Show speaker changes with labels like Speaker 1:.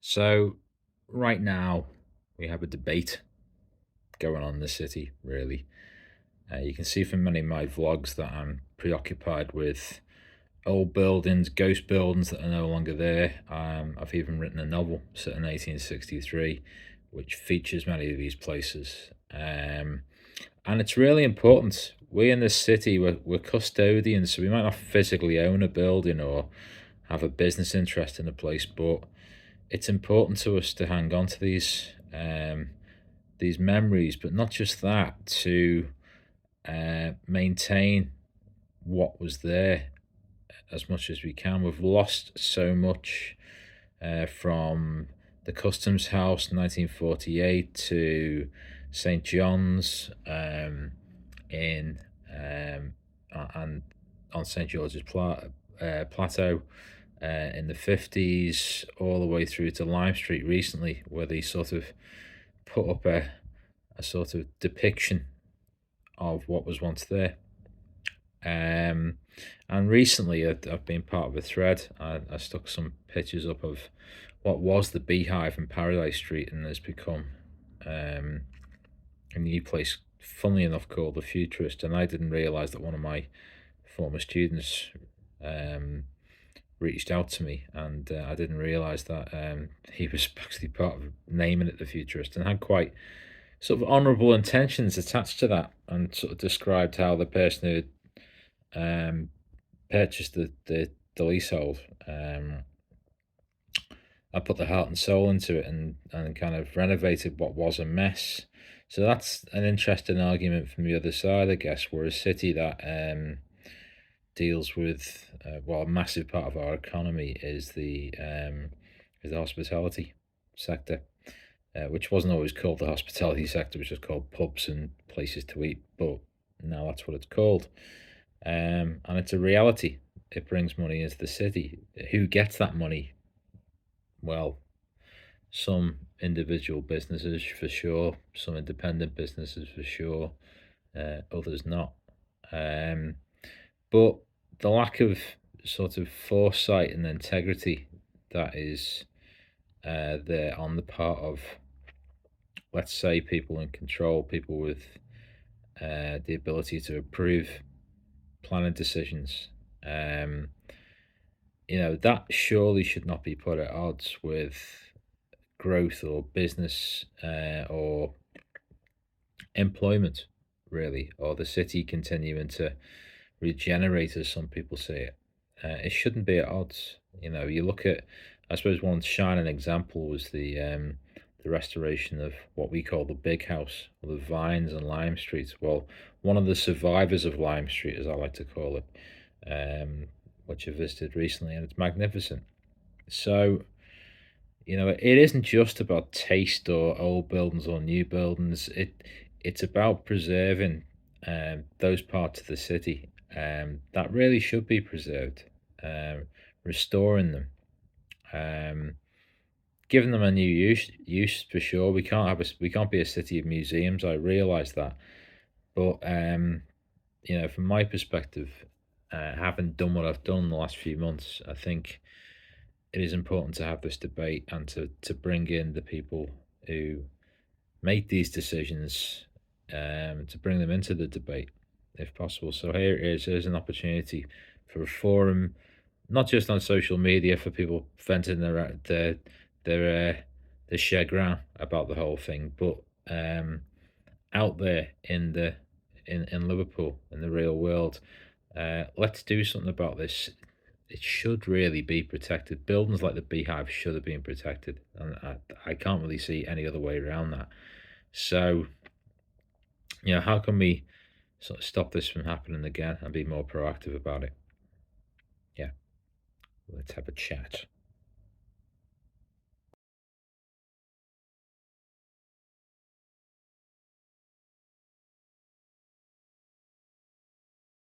Speaker 1: So, right now, we have a debate going on in the city, really. You can see from many of my vlogs that I'm preoccupied with old buildings, ghost buildings that are no longer there. I've even written a novel set in 1863, which features many of these places. And it's really important. We in this city, we're custodians, so we might not physically own a building or have a business interest in a place, but it's important to us to hang on to these memories, but not just that, to maintain what was there as much as we can. We've lost so much from the Customs House in 1948 to St. John's in and on St. George's Plateau in the 50s, all the way through to Lime Street recently, where they sort of put up a sort of depiction of what was once there. And recently, I've been part of a thread. I stuck some pictures up of what was the Beehive in Paradise Street, and has become um, a new place, funnily enough, called the Futurist. And I didn't realise that one of my former students reached out to me, and I didn't realise that he was actually part of naming it the Futurist, and had quite sort of honourable intentions attached to that, and sort of described how the person who purchased the leasehold I put the heart and soul into it, and kind of renovated what was a mess. So that's an interesting argument from the other side, I guess. We're a city that deals with well, a massive part of our economy is the hospitality sector, which wasn't always called the hospitality sector, which was called pubs and places to eat, but now that's what it's called. And it's a reality. It brings money into the city. Who gets that money? Well, some individual businesses for sure, some independent businesses for sure, others not. But the lack of sort of foresight and integrity that is there on the part of, let's say, people in control, people with the ability to approve planning decisions. That surely should not be put at odds with growth or business or employment, really, or the city continuing to regenerate, as some people say it. It shouldn't be at odds. You look at, I suppose, one shining example was the restoration of what we call the Big House, or the Vines and Lime Streets. Well, one of the survivors of Lime Street, as I like to call it, which I visited recently, and it's magnificent. So, it isn't just about taste or old buildings or new buildings. It's about preserving those parts of the city that really should be preserved, restoring them, um, giving them a new use for sure. We can't be a city of museums. I realise that, but from my perspective, having done what I've done the last few months, I think it is important to have this debate, and to bring in the people who make these decisions, to bring them into the debate if possible. So here it is. There's an opportunity for a forum, not just on social media, for people venting their chagrin about the whole thing, but out there in Liverpool, in the real world. Let's do something about this. It should really be protected. Buildings like the Beehive should have been protected, and I can't really see any other way around that. So, how can we sort of stop this from happening again and be more proactive about it? Yeah, let's have a chat.